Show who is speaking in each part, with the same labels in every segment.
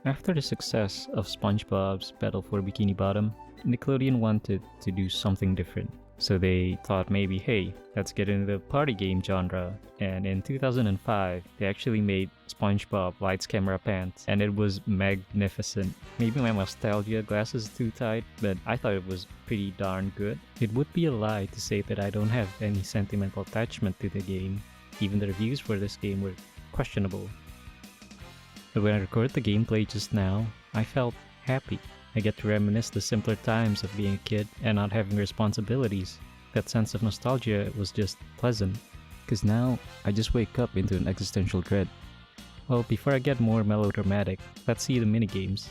Speaker 1: After the success of SpongeBob's Battle for Bikini Bottom, Nickelodeon wanted to do something different. So they thought maybe, hey, let's get into the party game genre. And in 2005, they actually made SpongeBob Lights Camera Pants, and it was magnificent. Maybe my nostalgia glass is too tight, but I thought it was pretty darn good. It would be a lie to say that I don't have any sentimental attachment to the game. Even the reviews for this game were questionable. But when I recorded the gameplay just now, I felt happy. I get to reminisce the simpler times of being a kid and not having responsibilities. That sense of nostalgia was just pleasant, cause now I just wake up into an existential dread. Well, before I get more melodramatic, let's see the minigames.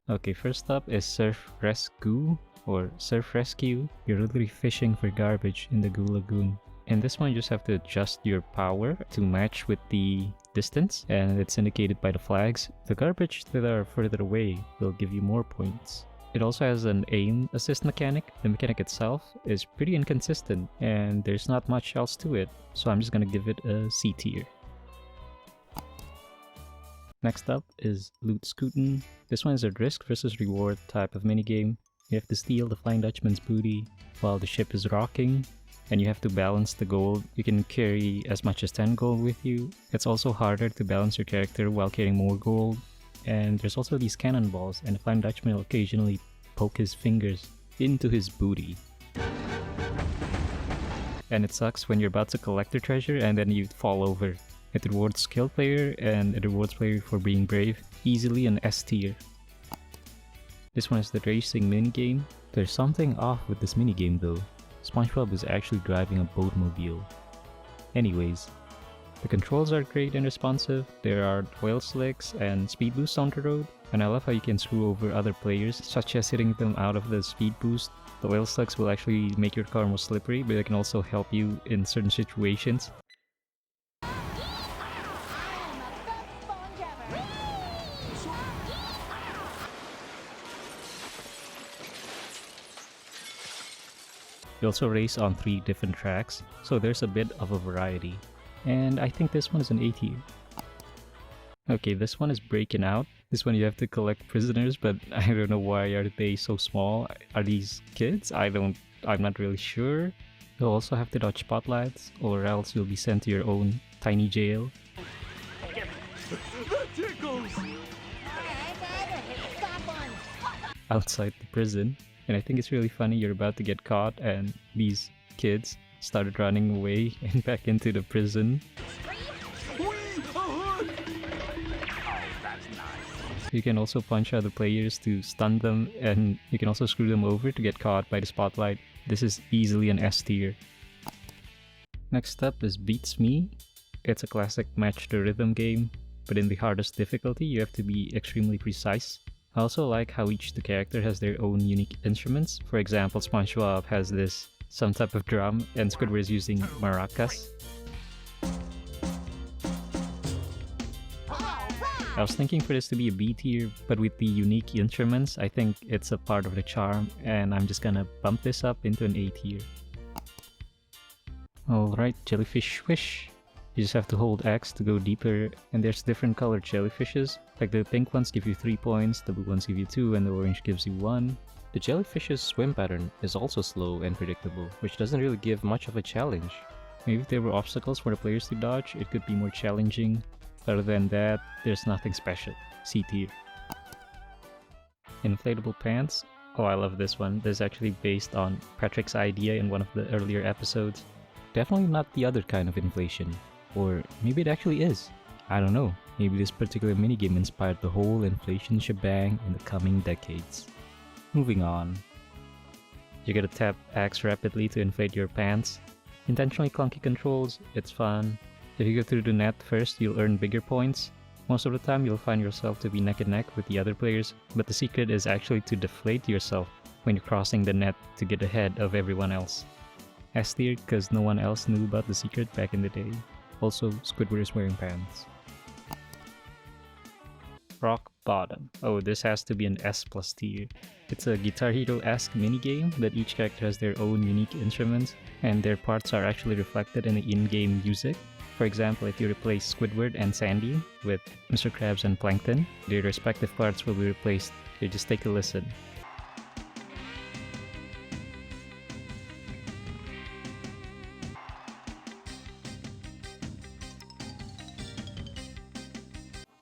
Speaker 1: Okay, first up is Surf Resc-Goo or Surf Rescue. You're literally fishing for garbage in the Goo Lagoon. In this one, you just have to adjust your power to match with the distance, and it's indicated by the flags. The garbage that are further away will give you more points. It also has an aim assist mechanic. The mechanic itself is pretty inconsistent, and there's not much else to it, so I'm just gonna give it a C tier. Next up is Loot Scootin. This one is a risk versus reward type of minigame. You have to steal the Flying Dutchman's booty while the ship is rocking, and you have to balance the gold. You can carry as much as 10 gold with you. It's also harder to balance your character while carrying more gold. And there's also these cannonballs, and the Flying Dutchman will occasionally poke his fingers into his booty. And it sucks when you're about to collect the treasure and then you fall over. It rewards skilled player and it rewards player for being brave. Easily an S tier. This one is the racing minigame. There's something off with this minigame though. SpongeBob is actually driving a boatmobile. Anyways, the controls are great and responsive. There are oil slicks and speed boosts on the road, and I love how you can screw over other players, such as hitting them out of the speed boost. The oil slicks will actually make your car more slippery, but they can also help you in certain situations. You also race on 3 different tracks, so there's a bit of a variety. And I think this one is an A tier. Okay, this one is Breakin Out. This one you have to collect prisoners, but I don't know why are they so small. Are these kids? I'm not really sure. You'll also have to dodge spotlights, or else you'll be sent to your own tiny jail. Outside the prison. And I think it's really funny, you're about to get caught and these kids started running away and back into the prison. You can also punch other players to stun them, and you can also screw them over to get caught by the spotlight. This is easily an S tier. Next up is Beats Me. It's a classic match the rhythm game, but in the hardest difficulty you have to be extremely precise. I also like how each the character has their own unique instruments. For example, SpongeBob has some type of drum, and Squidward is using maracas. I was thinking for this to be a B tier, but with the unique instruments, I think it's a part of the charm, and I'm just gonna bump this up into an A tier. Alright, Jellyfish Swish. You just have to hold X to go deeper, and there's different colored jellyfishes. Like the pink ones give you 3 points, the blue ones give you 2, and the orange gives you 1.
Speaker 2: The jellyfish's swim pattern is also slow and predictable, which doesn't really give much of a challenge.
Speaker 1: Maybe if there were obstacles for the players to dodge, it could be more challenging. Other than that, there's nothing special. C tier. Inflatable Pants. Oh, I love this one. This is actually based on Patrick's idea in one of the earlier episodes. Definitely not the other kind of inflation. Or maybe it actually is. I don't know. Maybe this particular minigame inspired the whole inflation shebang in the coming decades. Moving on. You gotta tap X rapidly to inflate your pants. Intentionally clunky controls, it's fun. If you go through the net first, you'll earn bigger points. Most of the time you'll find yourself to be neck and neck with the other players, but the secret is actually to deflate yourself when you're crossing the net to get ahead of everyone else. S tier because no one else knew about the secret back in the day. Also, Squidward is wearing pants. Rock Bottom. Oh, this has to be an S+ tier. It's a Guitar Hero-esque minigame that each character has their own unique instruments, and their parts are actually reflected in the in-game music. For example, if you replace Squidward and Sandy with Mr. Krabs and Plankton, their respective parts will be replaced. So just take a listen.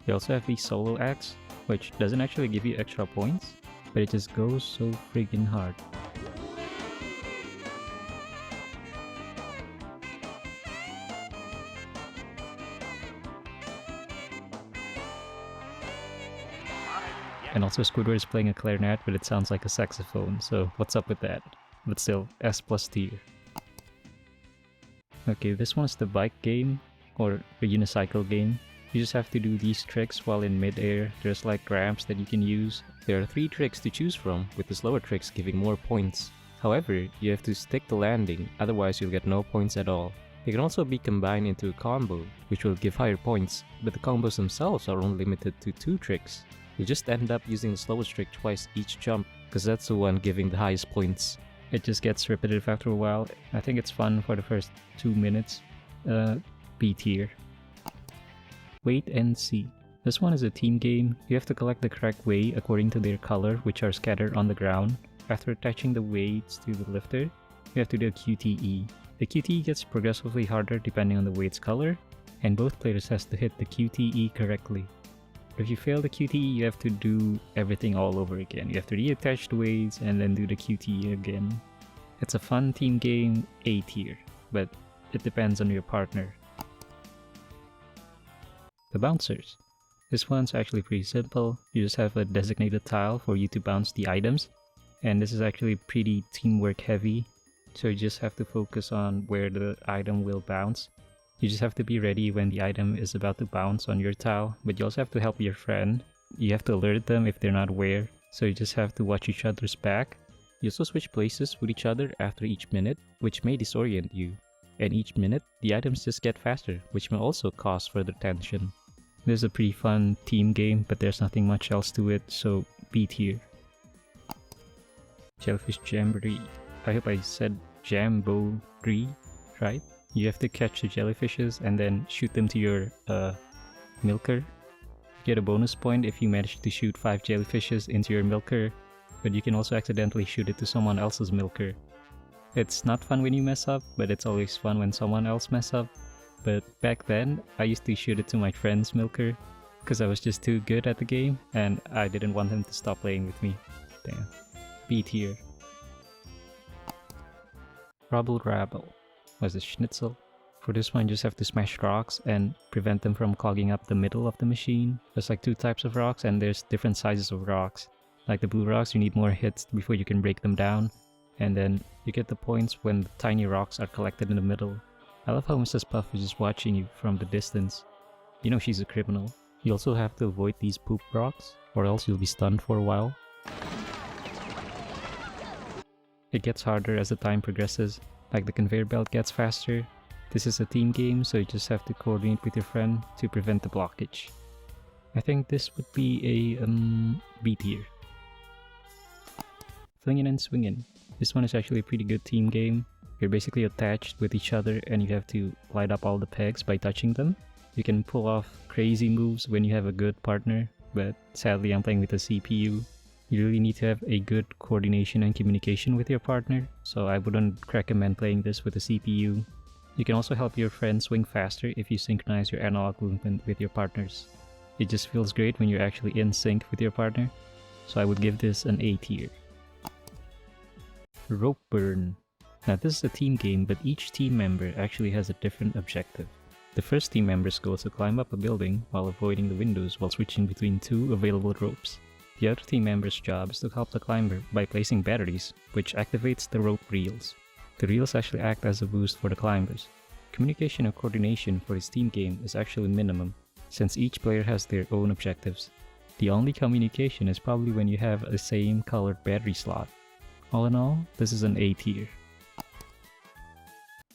Speaker 1: You also have these solo acts, which doesn't actually give you extra points, but it just goes so friggin' hard. And also Squidward is playing a clarinet, but it sounds like a saxophone, so what's up with that? But still, S+ tier. Okay, this one's the bike game, or the unicycle game. You just have to do these tricks while in mid-air. There's like ramps that you can use.
Speaker 2: There are 3 tricks to choose from, with the slower tricks giving more points. However, you have to stick the landing, otherwise you'll get no points at all. They can also be combined into a combo, which will give higher points, but the combos themselves are only limited to 2 tricks. You just end up using the slowest trick twice each jump, because that's the one giving the highest points.
Speaker 1: It just gets repetitive after a while. I think it's fun for the first 2 minutes. B tier. Wait and see. This one is a team game. You have to collect the correct weight according to their color, which are scattered on the ground. After attaching the weights to the lifter, you have to do a QTE. The QTE gets progressively harder depending on the weight's color, and both players has to hit the QTE correctly. If you fail the QTE, you have to do everything all over again. You have to reattach the weights and then do the QTE again. It's a fun team game, A tier, but it depends on your partner. The bouncers. This one's actually pretty simple. You just have a designated tile for you to bounce the items, and this is actually pretty teamwork heavy, so you just have to focus on where the item will bounce. You just have to be ready when the item is about to bounce on your tile, but you also have to help your friend. You have to alert them if they're not aware, so you just have to watch each other's back.
Speaker 2: You also switch places with each other after each minute, which may disorient you. And each minute, the items just get faster, which may also cause further tension.
Speaker 1: This is a pretty fun team game, but there's nothing much else to it, so B tier. Jellyfish Jamboree. I hope I said Jamboree right? You have to catch the jellyfishes and then shoot them to your milker. You get a bonus point if you manage to shoot 5 jellyfishes into your milker, but you can also accidentally shoot it to someone else's milker. It's not fun when you mess up, but it's always fun when someone else mess up. But back then, I used to shoot it to my friend's milker, because I was just too good at the game, and I didn't want him to stop playing with me. Damn. B tier. Rubble Rabble. Was a schnitzel. For this one, you just have to smash rocks and prevent them from clogging up the middle of the machine. There's like 2 types of rocks, and there's different sizes of rocks. Like the blue rocks, you need more hits before you can break them down, and then you get the points when the tiny rocks are collected in the middle. I love how Mrs. Puff is just watching you from the distance. You know she's a criminal. You also have to avoid these poop rocks, or else you'll be stunned for a while. It gets harder as the time progresses. Like the conveyor belt gets faster. This is a team game, so you just have to coordinate with your friend to prevent the blockage. I think this would be a B tier. Flingin Swingin. This one is actually a pretty good team game. You're basically attached with each other and you have to light up all the pegs by touching them. You can pull off crazy moves when you have a good partner, but sadly I'm playing with a CPU. You really need to have a good coordination and communication with your partner, so I wouldn't recommend playing this with a CPU. You can also help your friend swing faster if you synchronize your analog movement with your partners. It just feels great when you're actually in sync with your partner, so I would give this an A tier. Rope Burn. Now this is a team game, but each team member actually has a different objective. The first team member's goal is to climb up a building while avoiding the windows while switching between 2 available ropes. The other team member's job is to help the climber by placing batteries, which activates the rope reels. The reels actually act as a boost for the climbers. Communication and coordination for this team game is actually minimum, since each player has their own objectives. The only communication is probably when you have a same colored battery slot. All in all, this is an A tier.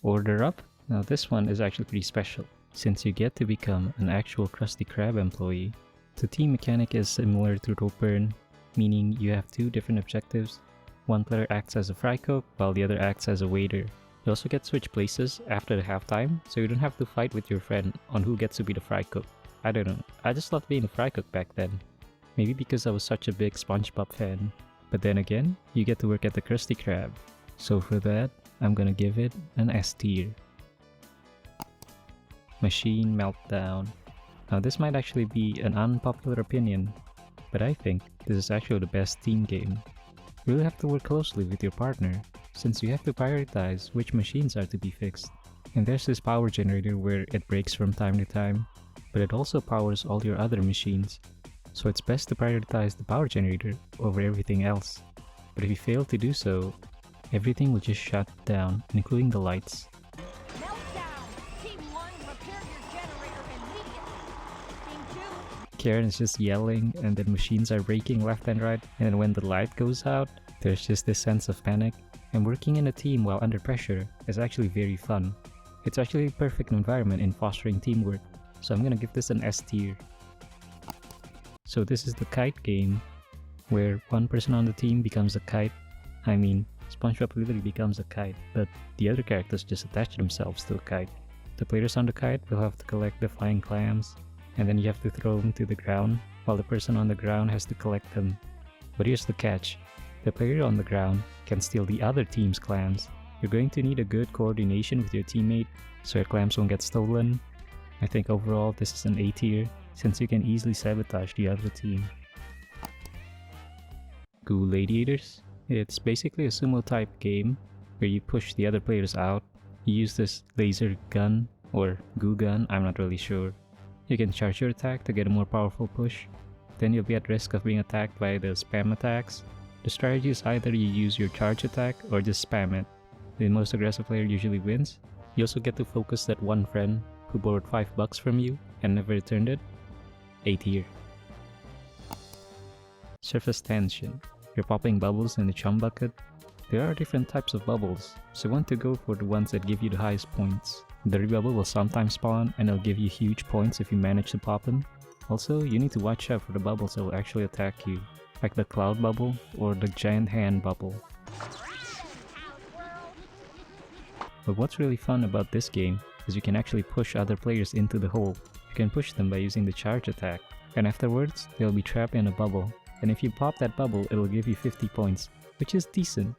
Speaker 1: Order Up? Now this one is actually pretty special, since you get to become an actual Krusty Krab employee. The team mechanic is similar to Rope Burn, meaning you have 2 different objectives. One player acts as a fry cook, while the other acts as a waiter. You also get to switch places after the halftime, so you don't have to fight with your friend on who gets to be the fry cook. I don't know, I just loved being a fry cook back then. Maybe because I was such a big Spongebob fan. But then again, you get to work at the Krusty Krab. So for that, I'm gonna give it an S tier. Machine Meltdown. Now this might actually be an unpopular opinion, but I think this is actually the best team game. You really have to work closely with your partner, since you have to prioritize which machines are to be fixed. And there's this power generator where it breaks from time to time, but it also powers all your other machines. So it's best to prioritize the power generator over everything else. But if you fail to do so, everything will just shut down, including the lights.
Speaker 3: Meltdown! Team 1, repair your generator immediately. Team 2,
Speaker 1: Karen is just yelling, and then machines are breaking left and right, and then when the light goes out, there's just this sense of panic. And working in a team while under pressure is actually very fun. It's actually a perfect environment in fostering teamwork, so I'm gonna give this an S tier. So this is the kite game, where one person on the team becomes a kite. I mean, SpongeBob literally becomes a kite, but the other characters just attach themselves to a kite. The players on the kite will have to collect the flying clams, and then you have to throw them to the ground, while the person on the ground has to collect them. But here's the catch. The player on the ground can steal the other team's clams. You're going to need a good coordination with your teammate, so your clams won't get stolen. I think overall this is an A tier, since you can easily sabotage the other team. Goo-Ladiators. It's basically a sumo type game where you push the other players out. You use this laser gun or goo gun, I'm not really sure. You can charge your attack to get a more powerful push. Then you'll be at risk of being attacked by the spam attacks. The strategy is either you use your charge attack or just spam it. The most aggressive player usually wins. You also get to focus that one friend who borrowed $5 from you and never returned it. A tier. Surface tension. You're popping bubbles in the chum bucket. There are different types of bubbles, so you want to go for the ones that give you the highest points. The rebubble will sometimes spawn and it'll give you huge points if you manage to pop them. Also, you need to watch out for the bubbles that will actually attack you, like the cloud bubble or the giant hand bubble. But what's really fun about this game is you can actually push other players into the hole. You can push them by using the charge attack, and afterwards they'll be trapped in a bubble. And if you pop that bubble, it'll give you 50 points, which is decent.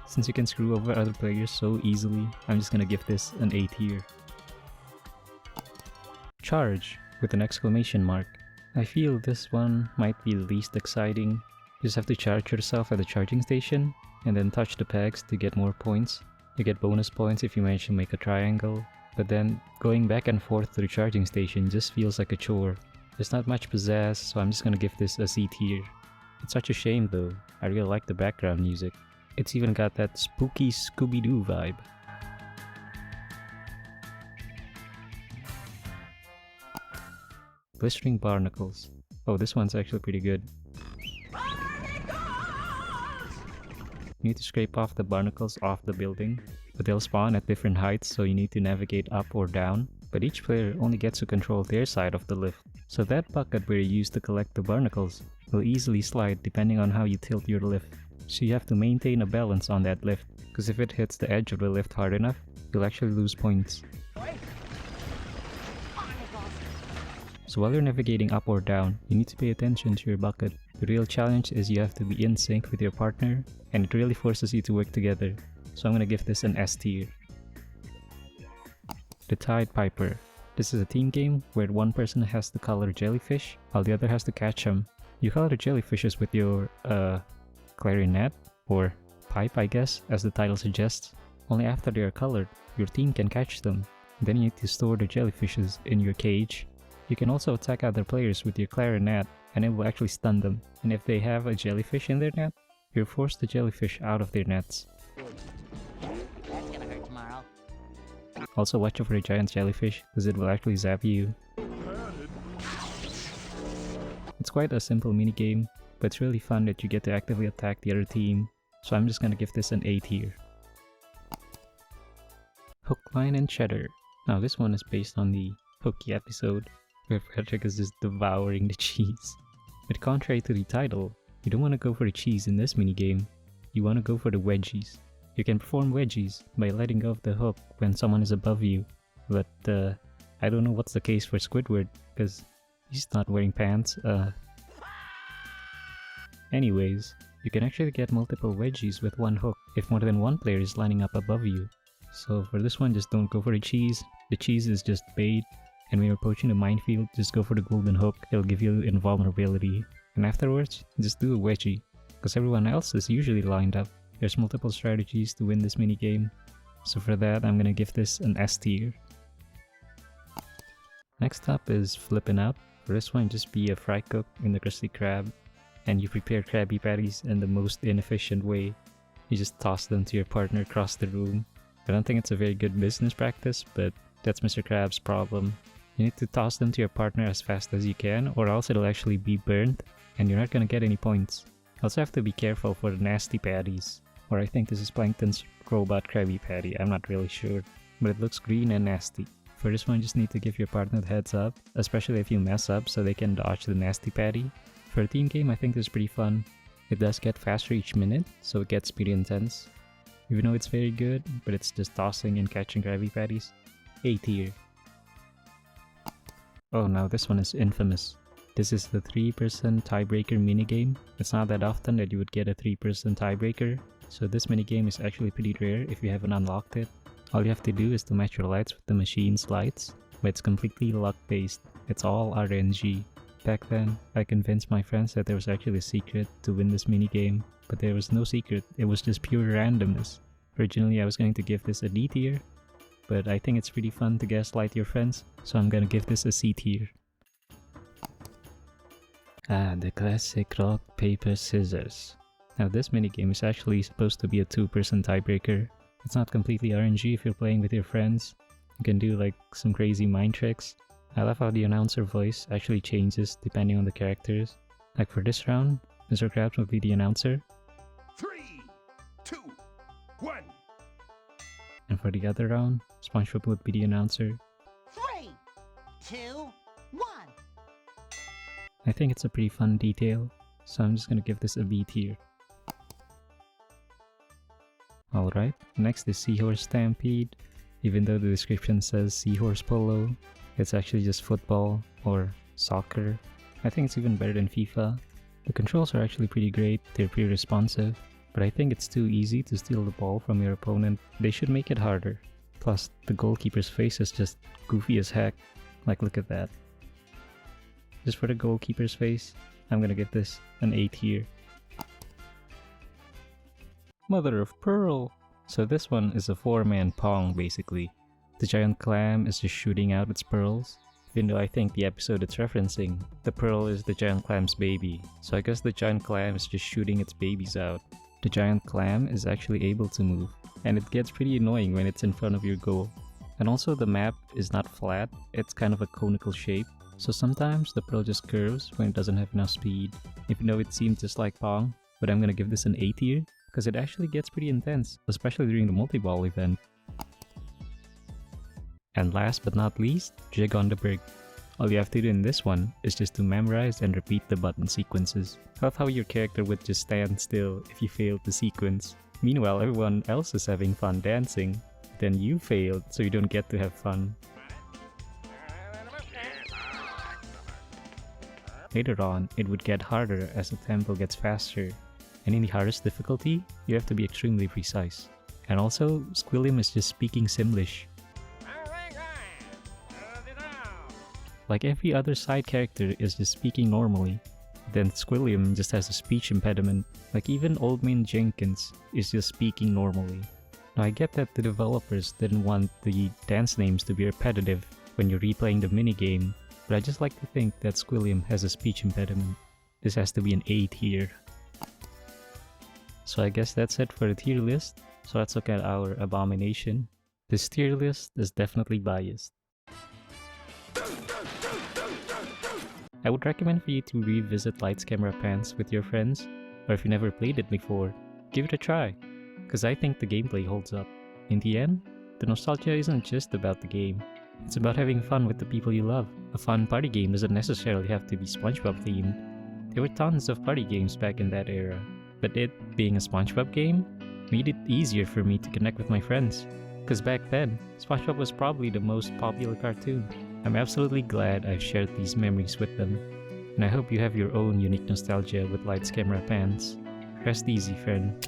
Speaker 1: Since you can screw over other players so easily, I'm just gonna give this an A tier. Charge, with an exclamation mark. I feel this one might be the least exciting. You just have to charge yourself at the charging station, and then touch the pegs to get more points. You get bonus points if you manage to make a triangle, but then going back and forth to the charging station just feels like a chore. There's not much pizzazz, so I'm just gonna give this a C tier. It's such a shame though, I really like the background music. It's even got that spooky Scooby-Doo vibe. Blistering Barnacles. Oh, this one's actually pretty good. You need to scrape off the barnacles off the building, but they'll spawn at different heights, so you need to navigate up or down. But each player only gets to control their side of the lift. So that bucket where you use to collect the barnacles will easily slide depending on how you tilt your lift. So you have to maintain a balance on that lift, because if it hits the edge of the lift hard enough, you'll actually lose points. So while you're navigating up or down, you need to pay attention to your bucket. The real challenge is you have to be in sync with your partner, and it really forces you to work together. So I'm gonna give this an S tier. The Tide Piper. This is a team game where one person has to color jellyfish, while the other has to catch them. You color the jellyfishes with your, clarinet, or pipe I guess, as the title suggests. Only after they are colored, your team can catch them. Then you need to store the jellyfishes in your cage. You can also attack other players with your clarinet, and it will actually stun them. And if they have a jellyfish in their net, you'll force the jellyfish out of their nets.
Speaker 3: that's gonna hurt tomorrow.
Speaker 1: Also watch out for a giant jellyfish, because it will actually zap you. It's quite a simple minigame, but it's really fun that you get to actively attack the other team, so I'm just gonna give this an A tier. Hook, Line, and Cheddar. Now this one is based on the Hooky episode, where Frederick is just devouring the cheese. But contrary to the title, you don't want to go for the cheese in this minigame. you want to go for the wedgies. You can perform wedgies by letting go of the hook when someone is above you, but I don't know what's the case for Squidward, because he's not wearing pants. Anyways, you can actually get multiple wedgies with one hook if more than one player is lining up above you. So for this one, just don't go for the cheese. The cheese is just bait, and when you're approaching the minefield, just go for the golden hook. It'll give you invulnerability. And afterwards, just do a wedgie, because everyone else is usually lined up. There's multiple strategies to win this minigame, so for that I'm gonna give this an S tier. Next up is Flippin Out. For this one, just be a fry cook in the Krusty Krab, and you prepare Krabby Patties in the most inefficient way. You just toss them to your partner across the room. I don't think it's a very good business practice, but that's Mr. Krab's problem. You need to toss them to your partner as fast as you can, or else it'll actually be burnt, and you're not gonna get any points. You also have to be careful for the nasty patties. Or I think this is Plankton's robot Krabby Patty, I'm not really sure. But it looks green and nasty. For this one, you just need to give your partner the heads up, especially if you mess up so they can dodge the nasty patty. For a team game, I think this is pretty fun. It does get faster each minute, so it gets pretty intense. Even though it's very good, but it's just tossing and catching Krabby Patties. A tier. Oh, now this one is infamous. This is the 3% tiebreaker minigame. It's not that often that you would get a 3% tiebreaker, so this minigame is actually pretty rare if you haven't unlocked it. All you have to do is to match your lights with the machine's lights, but it's completely luck based. It's all RNG. Back then, I convinced my friends that there was actually a secret to win this minigame, but there was no secret, it was just pure randomness. Originally I was going to give this a D tier, but I think it's pretty fun to gaslight your friends, so I'm gonna give this a C tier. Ah, the classic rock, paper, scissors. Now this minigame is actually supposed to be a 2% tiebreaker. It's not completely RNG if you're playing with your friends. You can do like some crazy mind tricks. I love how the announcer voice actually changes depending on the characters. Like for this round, Mr. Krabs will be the announcer.
Speaker 4: 3, 2, 1.
Speaker 1: And for the other round, Spongebob would be the announcer.
Speaker 3: 3, 2, 1.
Speaker 1: I think it's a pretty fun detail, so I'm just gonna give this a B tier. Alright, next is Seahorse Stampede. Even though the description says Seahorse Polo, it's actually just football or soccer. I think it's even better than FIFA. The controls are actually pretty great, they're pretty responsive, but I think it's too easy to steal the ball from your opponent. They should make it harder. Plus, the goalkeeper's face is just goofy as heck. Like, look at that. Just for the goalkeeper's face, I'm gonna give this an A tier. Mother of Pearl! So this one is a 4-man Pong basically. The giant clam is just shooting out its pearls. Even though I think the episode it's referencing, the pearl is the giant clam's baby. So I guess the giant clam is just shooting its babies out. The giant clam is actually able to move, and it gets pretty annoying when it's in front of your goal. And also the map is not flat, it's kind of a conical shape. So sometimes the pearl just curves when it doesn't have enough speed, even though it seems just like Pong. But I'm gonna give this an A tier, because it actually gets pretty intense, especially during the multi-ball event. And last but not least, Jig on the Brig. All you have to do in this one is just to memorize and repeat the button sequences. I love how your character would just stand still if you failed the sequence. Meanwhile, everyone else is having fun dancing. Then you failed, so you don't get to have fun. Later on, it would get harder as the tempo gets faster. And in the hardest difficulty, you have to be extremely precise. And also, Squilliam is just speaking Simlish. Like every other side character is just speaking normally. Then Squilliam just has a speech impediment. Like even Old Man Jenkins is just speaking normally. Now I get that the developers didn't want the dance names to be repetitive when you're replaying the minigame, but I just like to think that Squilliam has a speech impediment. This has to be an A tier. So I guess that's it for the tier list. So let's look at our abomination. This tier list is definitely biased. I would recommend for you to revisit Lights Camera Pants with your friends, or if you never played it before, give it a try, because I think the gameplay holds up. In the end, the nostalgia isn't just about the game, it's about having fun with the people you love. A fun party game doesn't necessarily have to be SpongeBob themed. There were tons of party games back in that era. but it being a SpongeBob game made it easier for me to connect with my friends. Because back then, SpongeBob was probably the most popular cartoon. I'm absolutely glad I've shared these memories with them, and I hope you have your own unique nostalgia with lights, camera, pans. Rest easy, friend.